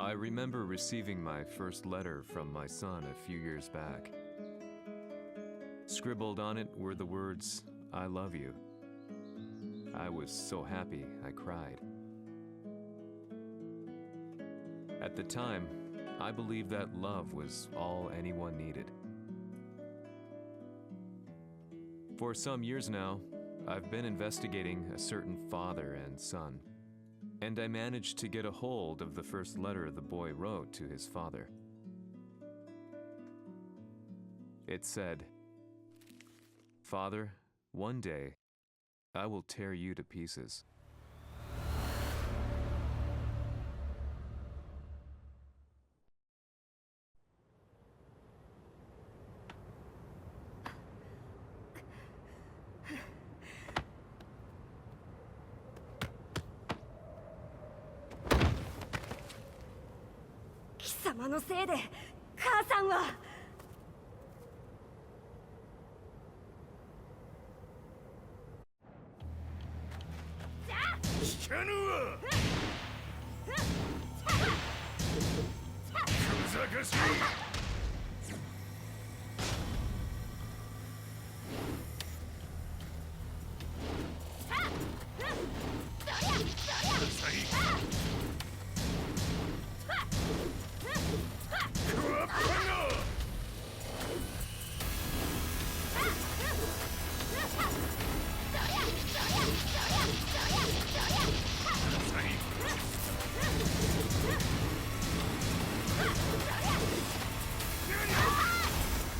I remember receiving my first letter from my son a few years back. Scribbled on it were the words, "I love you." I was so happy I cried. At the time, I believed that love was all anyone needed. For some years now, I've been investigating a certain father and son, and I managed to get a hold of the first letter the boy wrote to his father. It said, "Father, one day, I will tear you to pieces." Kisamaのせいで母さんは。聞かぬわ。ふざかしい。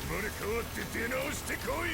生まれ変わって出直してこい。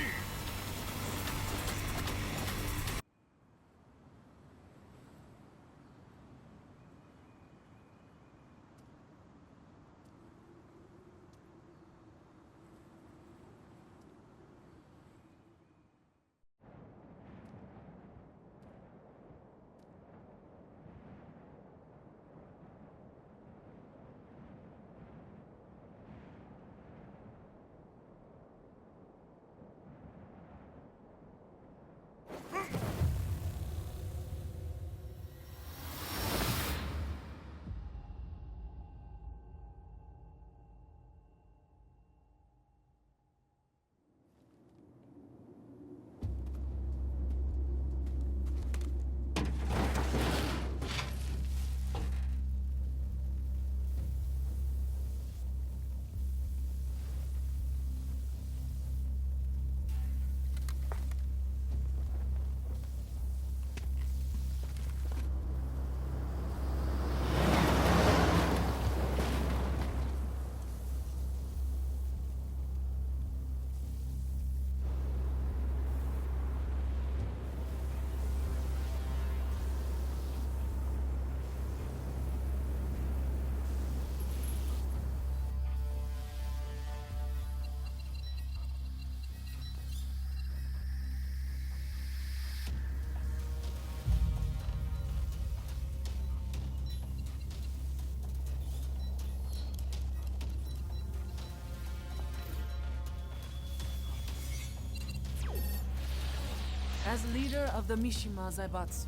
As leader of the Mishima Zaibatsu,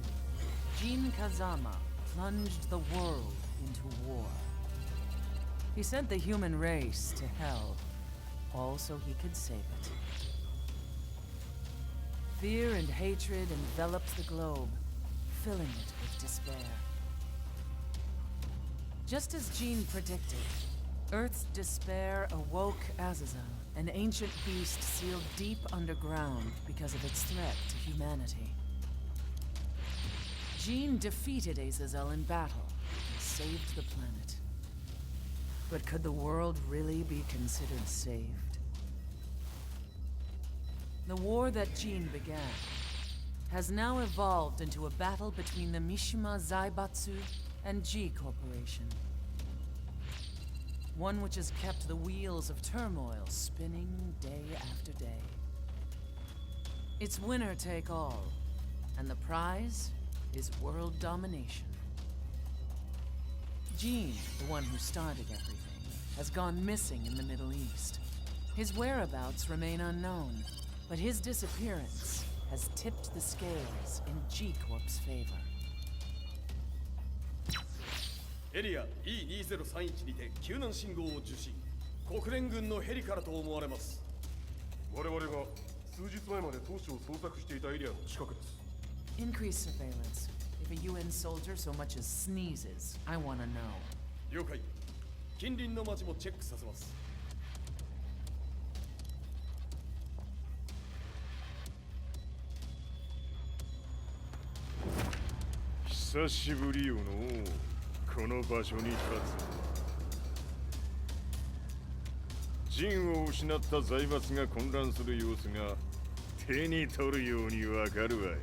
Jin Kazama plunged the world into war. He sent the human race to hell, all so he could save it. Fear and hatred enveloped the globe, filling it with despair. Just as Jin predicted, Earth's despair awoke Azazel, an ancient beast sealed deep underground because of its threat to humanity. Jin defeated Azazel in battle and saved the planet. But could the world really be considered saved? The war that Jin began has now evolved into a battle between the Mishima Zaibatsu and G Corporation. One which has kept the wheels of turmoil spinning day after day. It's winner take all, and the prize is world domination. Jin, the one who started everything, has gone missing in the Middle East. His whereabouts remain unknown, but his disappearance has tipped the scales in G Corp's favor. エリア E2031 にて救難信号を受信。国連軍のヘリからと思われます。我々が数日前まで当初を捜索していたエリアの近くです。 Increase surveillance. If a UN soldier so much as sneezes, I wanna know. 了解。近隣の町もチェックさせます。久しぶりよのこの場所に立つ。陣を失った財閥が混乱する様子が手に取るようにわかるわい。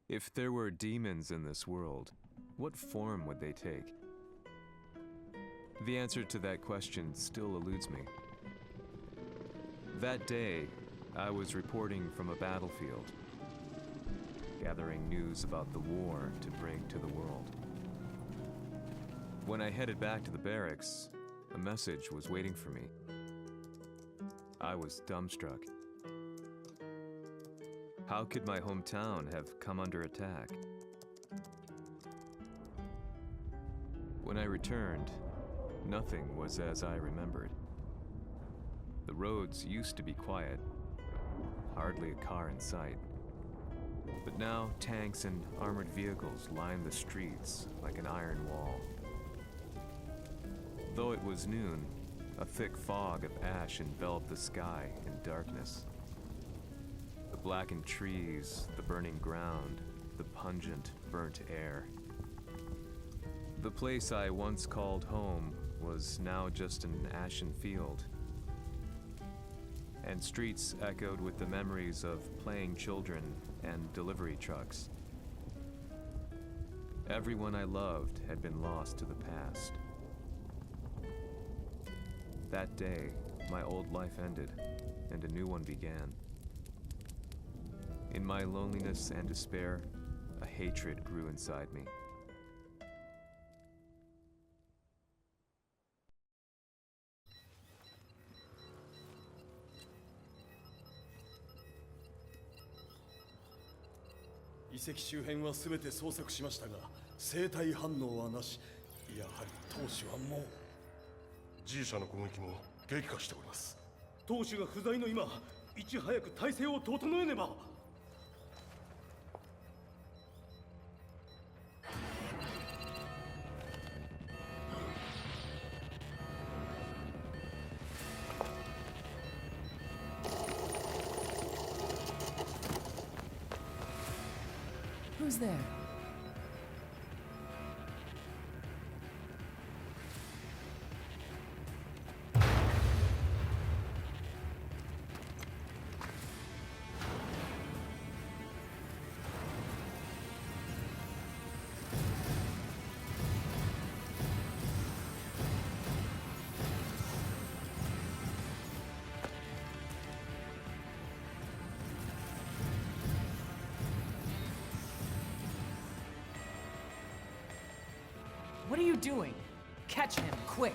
If there were demons in this world, what form would they take? The answer to that question still eludes me. That day, I was reporting from a battlefield, gathering news about the war to bring to the world. When I headed back to the barracks, a message was waiting for me. I was dumbstruck. How could my hometown have come under attack? When I returned, nothing was as I remembered. The roads used to be quiet, hardly a car in sight. But now tanks and armored vehicles line the streets like an iron wall. Though it was noon, a thick fog of ash enveloped the sky in darkness. The blackened trees, the burning ground, the pungent, burnt air. The place I once called home was now just an ashen field, and streets echoed with the memories of playing children and delivery trucks. Everyone I loved had been lost to the past. That day, my old life ended, and a new one began. In my loneliness and despair, a hatred grew inside me.「遺跡周辺は全て捜索しましたが、生体反応はなし。やはり当主はもう。G 社の攻撃も激化しております。当主が不在の今、いち早く体制を整えねば。Who's there? What are you doing? Catch him, quick!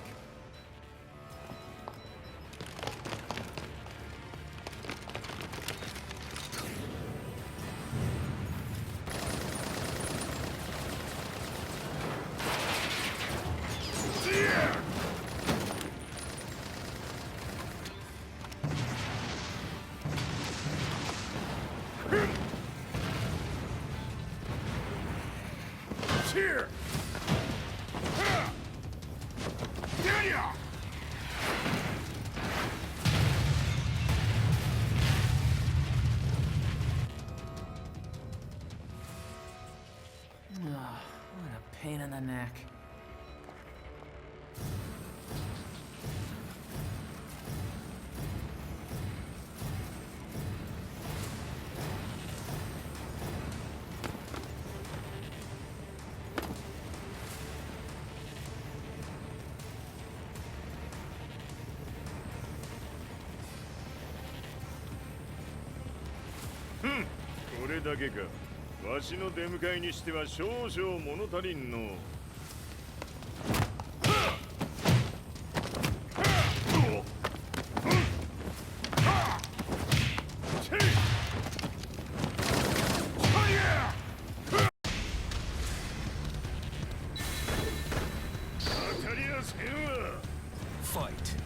Here! What a pain in the neck. Hmm. これだけか。わしの出迎えにしては少々物足りんの。当たりはせんわ。 Fight.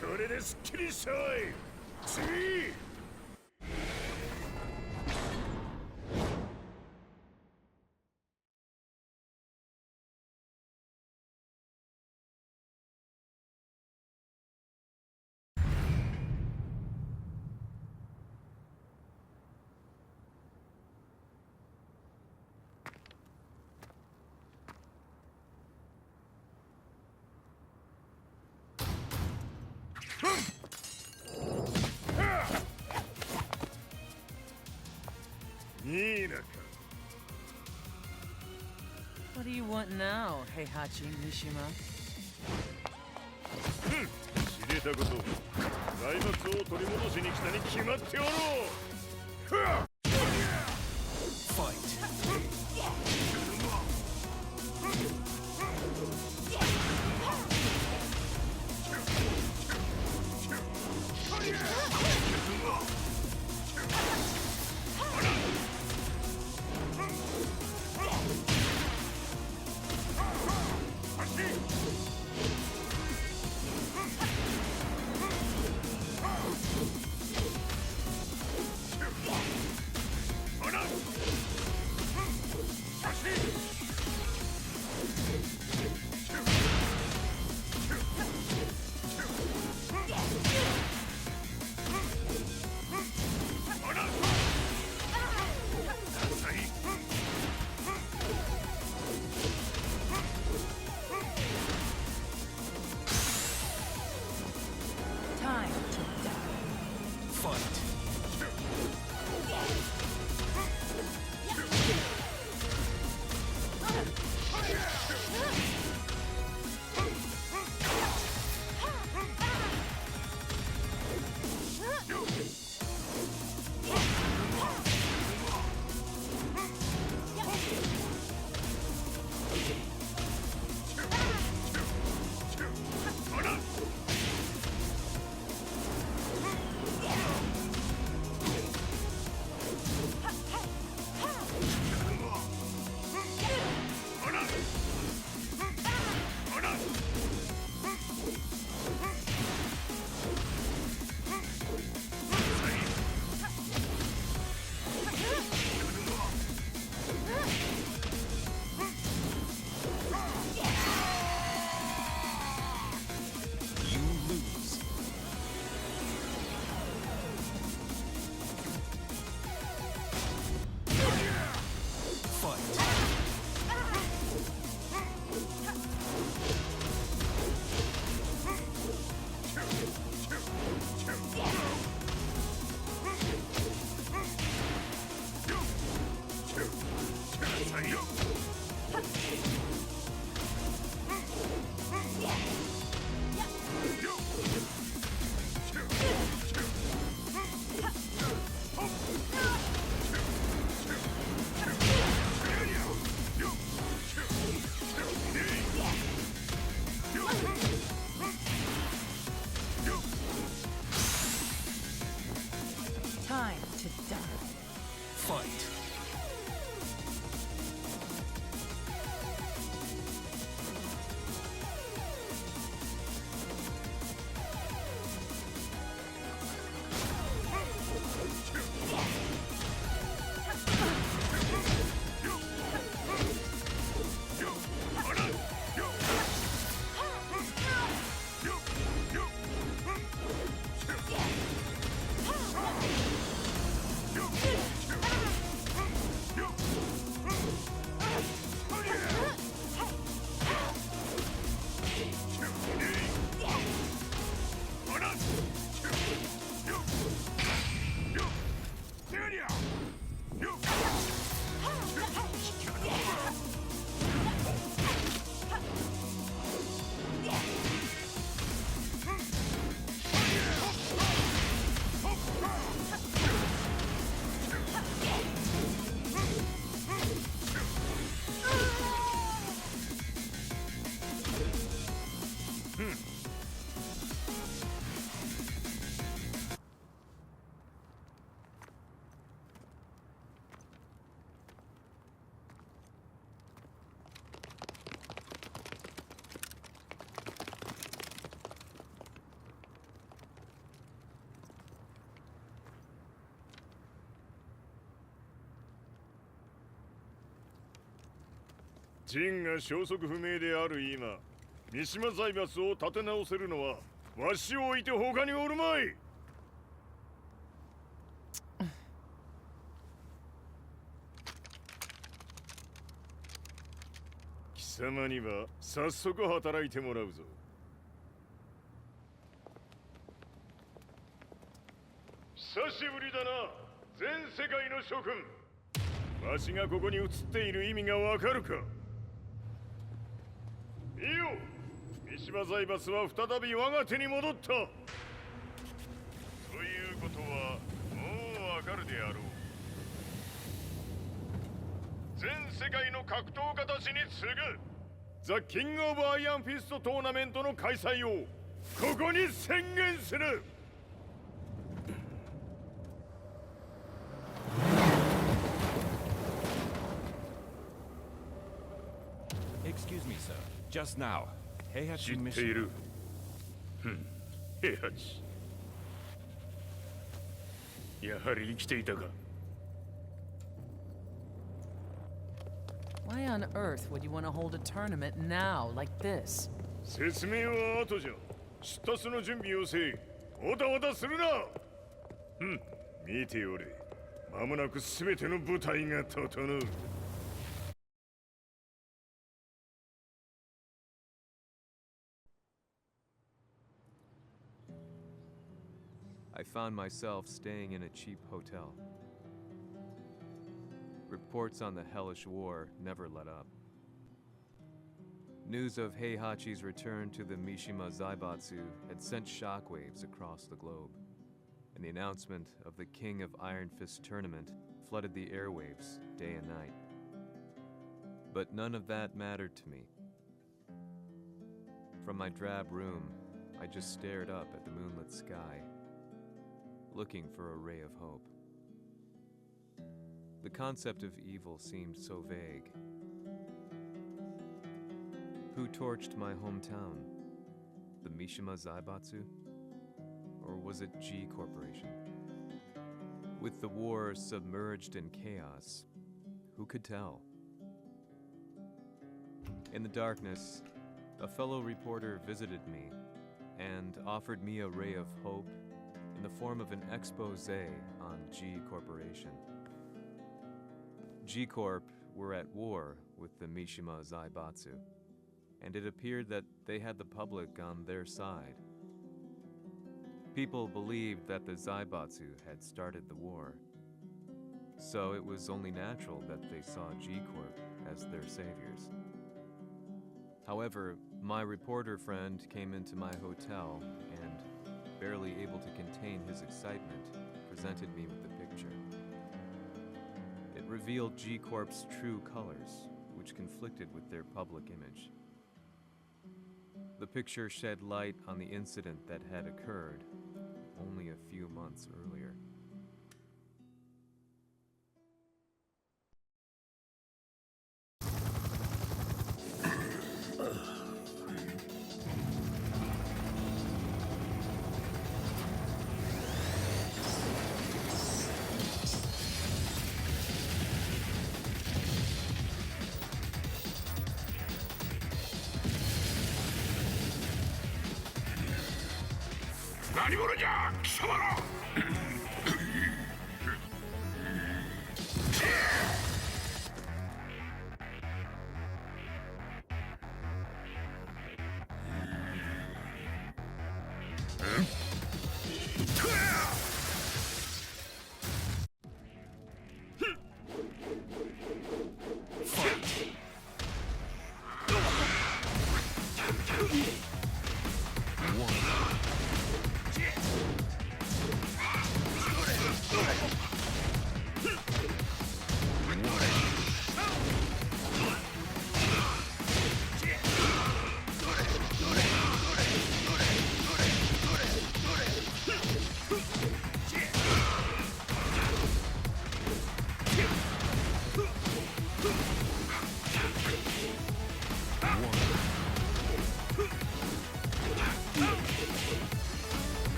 これですっきりしたわい。次。いいなか。 What do you want now, Heihachi Mishima? 知れたこと。財閥を取り戻しに来たに決まっておろう。Fight. Time to die. Fight. ジンが消息不明である今、三島財閥を立て直せるのはわしを置いて他におるまい。貴様には早速働いてもらうぞ。久しぶりだな、全世界の諸君。わしがここに映っている意味がわかるか。いいよ、三島財閥は再び我が手に戻った。ということはもうわかるであろう。全世界の格闘家たちに次ぐザ・キング・オブ・アイアンフィストトーナメントの開催をここに宣言する。Excuse me, sir. Just now, 知 Heihachi ってい Mishima. る。平八。やはり生きていたか。Why on earth would you want to hold a tournament now, like this? 説明は後じゃ。出立の準備をせい。おたおたするな。見ておれ。間もなく全ての部隊が整う。I found myself staying in a cheap hotel. Reports on the hellish war never let up. News of Heihachi's return to the Mishima Zaibatsu had sent shockwaves across the globe, and the announcement of the King of Iron Fist tournament flooded the airwaves day and night. But none of that mattered to me. From my drab room, I just stared up at the moonlit sky, looking for a ray of hope. The concept of evil seemed so vague. Who torched my hometown? The Mishima Zaibatsu? Or was it G Corporation? With the war submerged in chaos, who could tell? In the darkness, a fellow reporter visited me and offered me a ray of hope in the form of an expose on G Corporation. G Corp were at war with the Mishima Zaibatsu, and it appeared that they had the public on their side. People believed that the Zaibatsu had started the war, so it was only natural that they saw G Corp as their saviors. However, my reporter friend came into my hotel and, barely able to contain his excitement, presented me with the picture. It revealed G Corp's true colors, which conflicted with their public image. The picture shed light on the incident that had occurred only a few months earlier.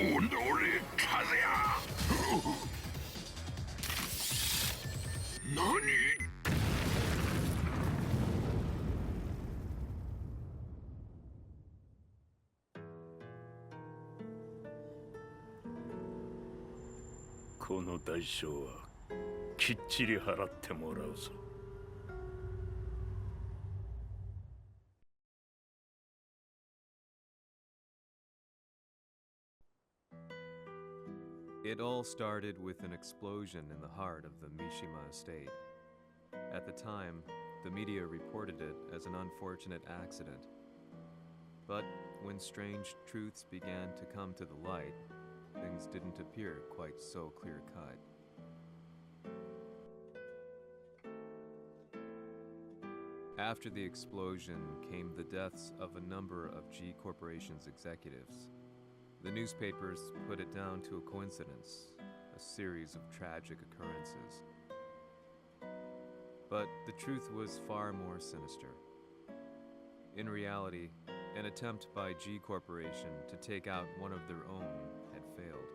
오늘의 카드야. 너니? この代償はきっちり払ってもらうぞ。It all started with an explosion in the heart of the Mishima estate. At the time, the media reported it as an unfortunate accident. But when strange truths began to come to the light, things didn't appear quite so clear-cut. After the explosion came the deaths of a number of G Corporation's executives. The newspapers put it down to a coincidence, a series of tragic occurrences. But the truth was far more sinister. In reality, an attempt by G Corporation to take out one of their own had failed.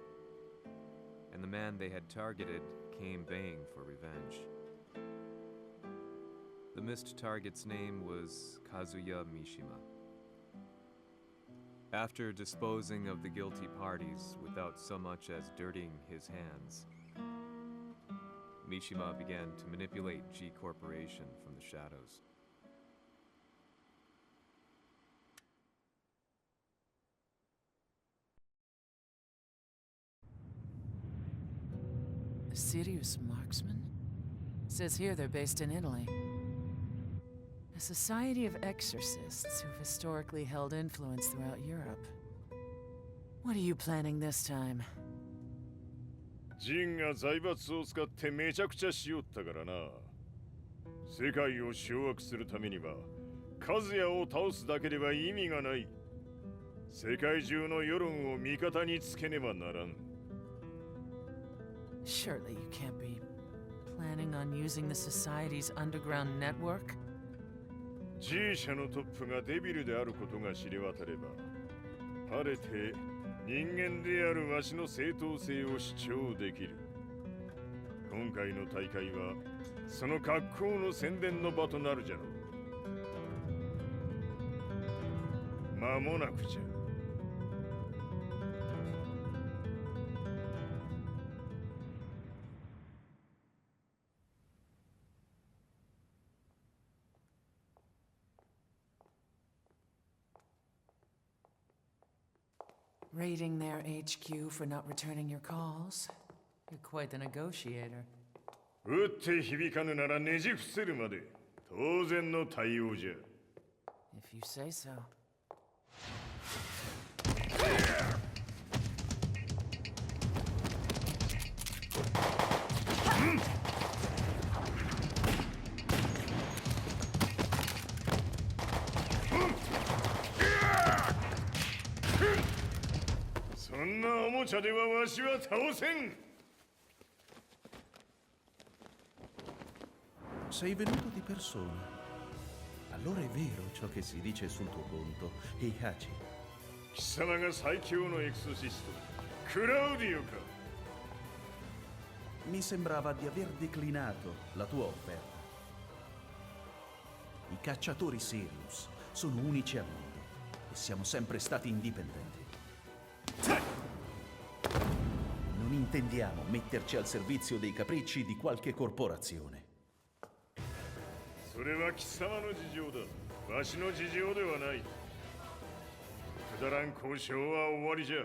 And the man they had targeted came baying for revenge. The missed target's name was Kazuya Mishima. After disposing of the guilty parties without so much as dirtying his hands, Mishima began to manipulate G Corporation from the shadows. A serious marksman? Says here they're based in Italy. A society of exorcists who've historically held influence throughout Europe. What are you planning this time? ジンが財閥を使ってめちゃくちゃしよったからな。世界を掌握するためにはカズヤを倒すだけでは意味がない。世界中の世論を味方につけねばならん。Surely you can't be planning on using the society's underground network? G 社のトップがデビルであることが知れ渡れば、晴れて人間であるわしの正当性を主張できる。今回の大会はその格好の宣伝の場となるじゃろう。間もなくじゃ。Raiding their HQ for not returning your calls? You're quite the negotiator. 打って響かぬならねじ伏せるまで当然の対応じゃ。If you say so. そんなおもちゃではわしは倒せん。Sei venuto di persona. Allora è vero ciò che si dice sul tuo conto, Heihachi. 貴様が最強のエクソシスト、クラウディオか。Mi sembrava di aver declinato la tua offerta. I cacciatori Sirius sono unici al mondo e siamo sempre stati indipendenti. Non intendiamo metterci al servizio dei capricci di qualche corporazione. それは貴様の事情だ。わしの事情ではない。くだらん交渉は終わりじゃ。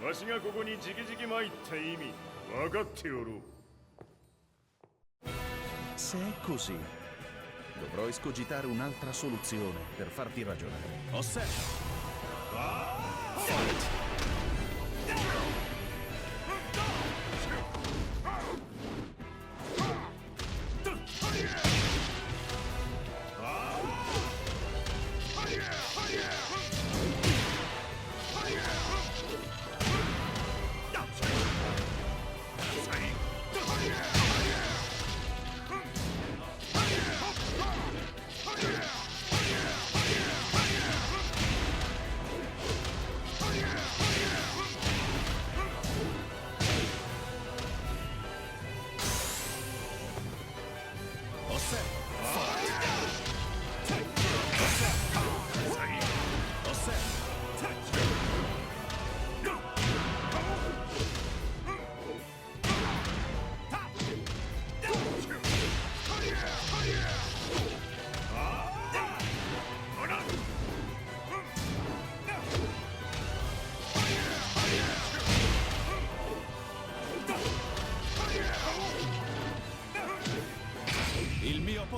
わしがここに直々参った意味、分かっておろう。Se è così, dovrò escogitare un'altra soluzione per farti ragionare. Osserva! Fight! 「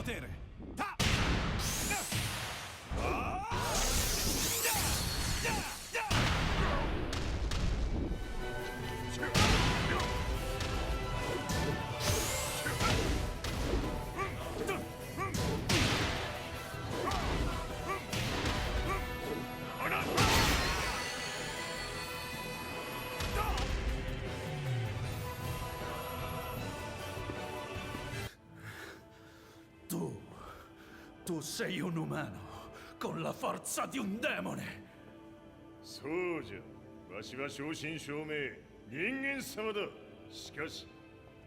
potere! Ta! Tu sei un umano, con la forza di un demone. そうじゃわしは正真正銘人間様だ。しかし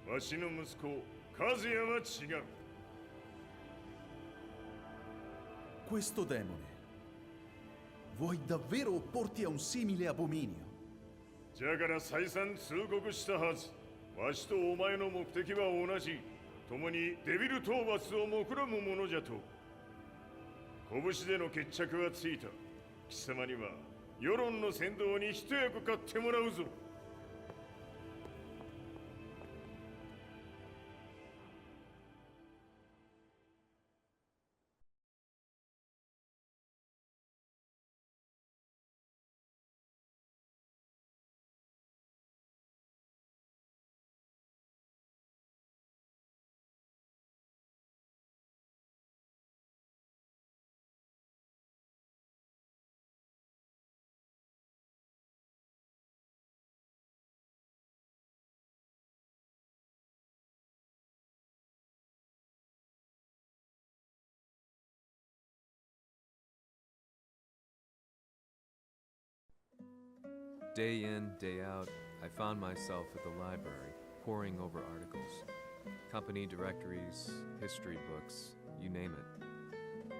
わしの息子和也は違う。 Questo demone, vuoi davvero opporti a un simile abominio? じゃから再三通告したはず。わしとお前の目的は同じ。共にデビル討伐を目論むものじゃと。拳での決着はついた。貴様には世論の先導に一役買ってもらうぞ。Day in, day out, I found myself at the library, poring over articles. Company directories, history books, you name it.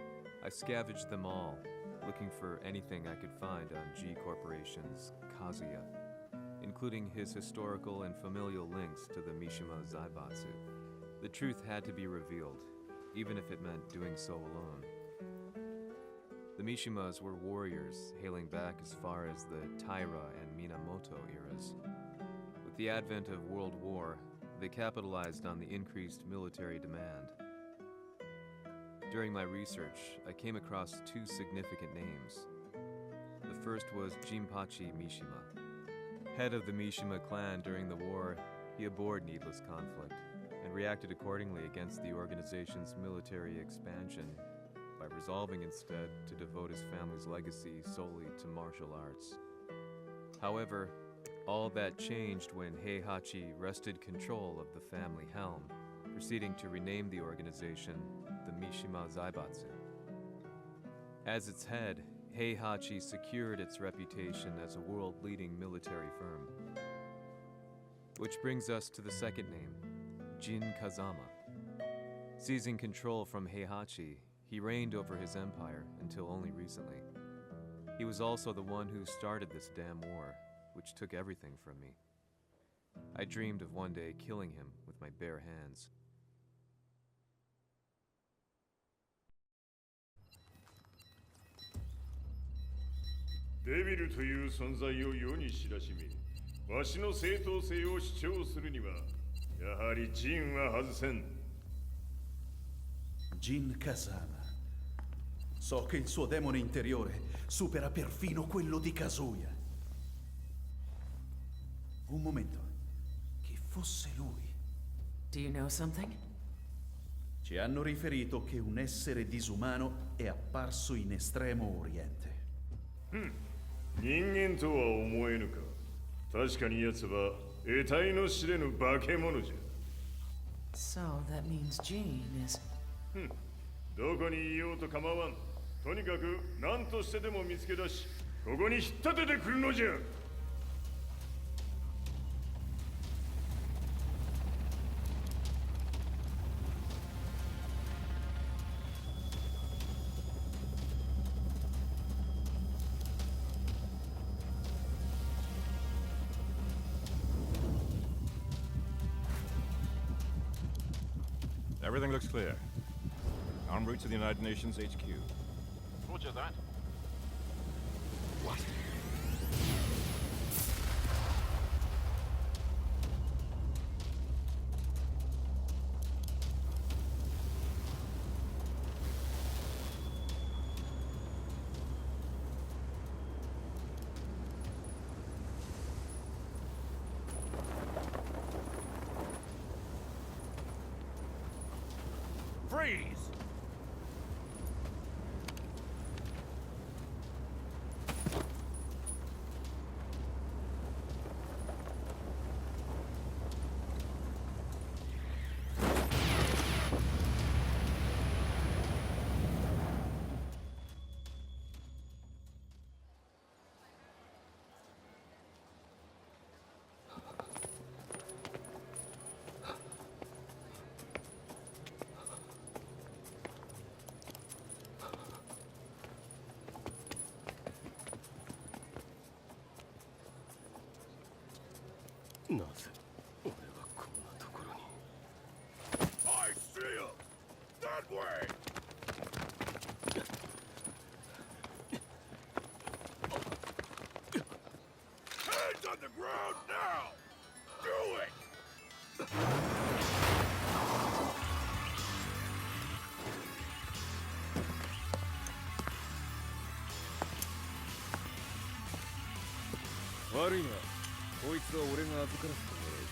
I scavenged them all, looking for anything I could find on G Corporation's Kazuya, including his historical and familial links to the Mishima Zaibatsu. The truth had to be revealed, even if it meant doing so alone. The Mishimas were warriors hailing back as far as the Taira and Minamoto eras. With the advent of World War, they capitalized on the increased military demand. During my research, I came across two significant names. The first was Jinpachi Mishima. Head of the Mishima clan during the war, he abhorred needless conflict and reacted accordingly against the organization's military expansion by resolving instead to devote his family's legacy solely to martial arts. However, all that changed when Heihachi wrested control of the family helm, proceeding to rename the organization the Mishima Zaibatsu. As its head, Heihachi secured its reputation as a world-leading military firm. Which brings us to the second name, Jin Kazama. Seizing control from Heihachi, he reigned over his empire until only recently. He was also the one who started this damn war, which took everything from me. I dreamed of one day killing him with my bare hands. デビルという存在を世に知らしめ、わしの正当性を主張するには、やはりジンは外せん。 Jin Kazama. So che il suo demone interiore supera perfino quello di Kazuya. Un momento. Chi fosse lui? Do you know something? Ci hanno riferito che un essere disumano è apparso in Estremo Oriente. 人間とは思えぬか。確かに奴は得体の知れぬ化け物じゃ。 So that means Jean is... どこにいようと構わん。とにかく何としてでも見つけ出し、ここに引っ立ててくるのじゃ。 Everything looks clear. En route to the United Nations HQ. Roger that. What? Freeze! I see him! That way! Hands on the ground now! Do it!悪いな。こいつは俺が預からせてもらう。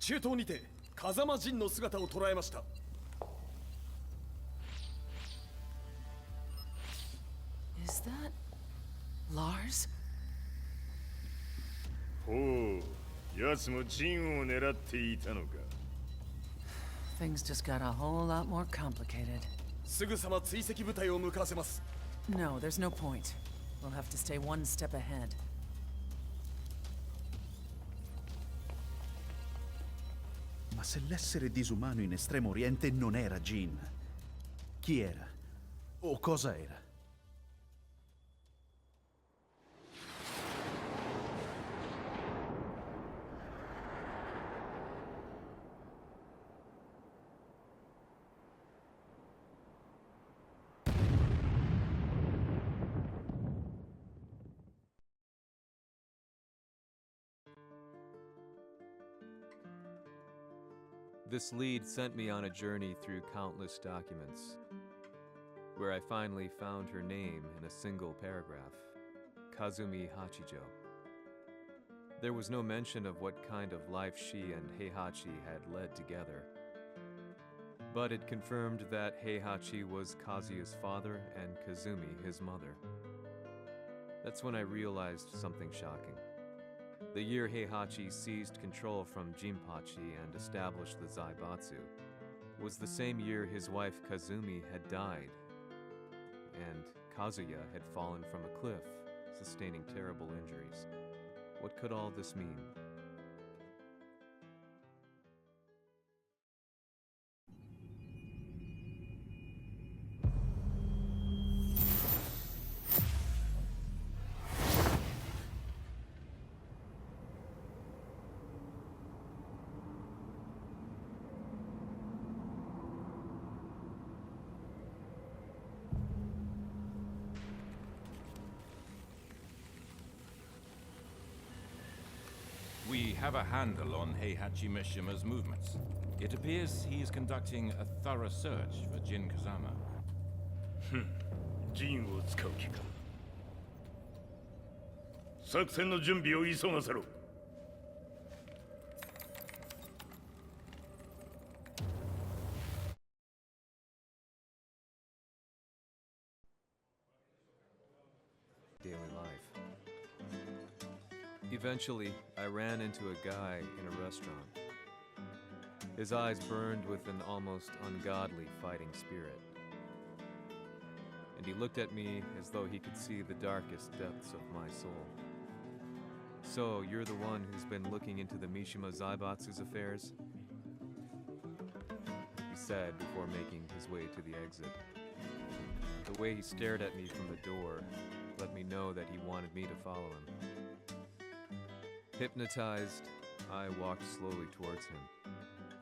中東にて風間陣の姿を捉えました。Is that Lars? ほう、奴もジンを狙っていたのか。Things just got a whole lot more complicated. すぐさま追跡部隊を向かわせます。No, there's no point. We'll have to stay one step ahead. Ma se l'essere disumano in Estremo Oriente non era Jin, chi era? O cosa era? This lead sent me on a journey through countless documents, where I finally found her name in a single paragraph, Kazumi Hachijo. There was no mention of what kind of life she and Heihachi had led together, but it confirmed that Heihachi was Kazuya's father and Kazumi his mother. That's when I realized something shocking. The year Heihachi seized control from Jinpachi and established the Zaibatsu was the same year his wife Kazumi had died, and Kazuya had fallen from a cliff, sustaining terrible injuries. What could all this mean? have a handle on Heihachi Mishima's movements. It appears he is conducting a thorough search for Jin Kazama. ジンを使う気か。作戦の準備を急がせろ。Daily life. Eventually, I ran into a guy in a restaurant. His eyes burned with an almost ungodly fighting spirit. And he looked at me as though he could see the darkest depths of my soul. So, you're the one who's been looking into the Mishima Zaibatsu's affairs? He said before making his way to the exit. The way he stared at me from the door let me know that he wanted me to follow him. Hypnotized, I walked slowly towards him.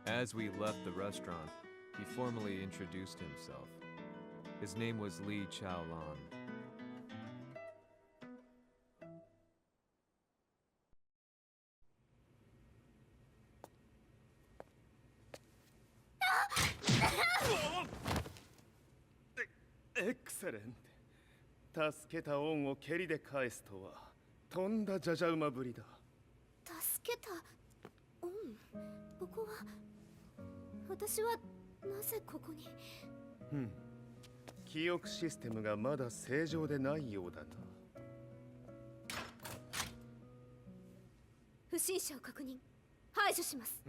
As we left the restaurant, he formally introduced himself. His name was Li Chaolan. Excellent. 助けた恩を蹴りで返すとはとんだじゃじゃ馬ぶりだ。助けた恩。ここは私はなぜここに。記憶システムがまだ正常でないようだな。不審者を確認。排除します。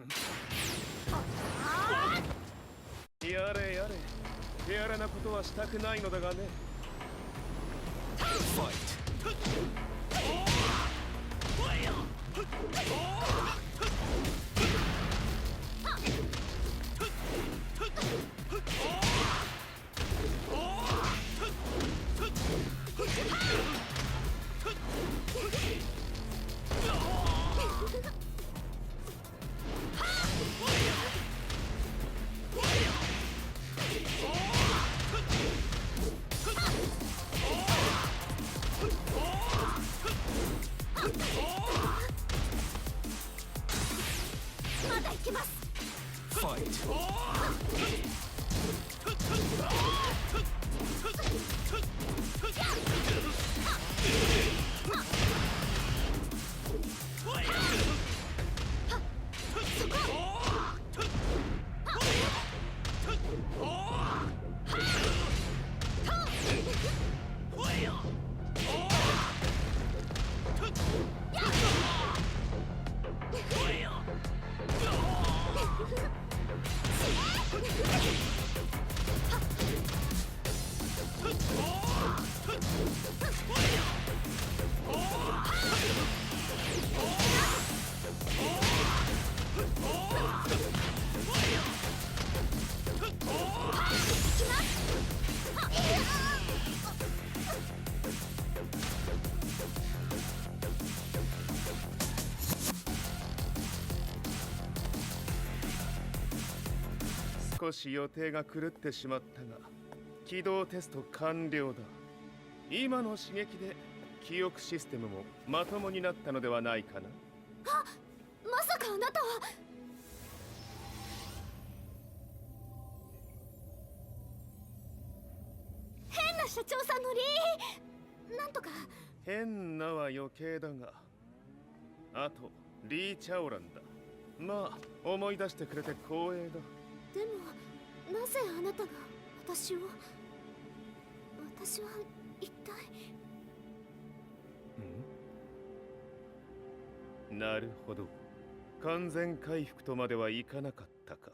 やれやれ。手荒なことはしたくないのだがね。まだ行けます。少し予定が狂ってしまったが、起動テスト完了だ。今の刺激で記憶システムもまともになったのではないかな。あ、まさかあなたは。変な社長さんのなんとか。変なは余計だが、あとリー・チャオランだ。まあ思い出してくれて光栄だ。でもなぜあなたが私は一体。なるほど。完全回復とまではいかなかったか。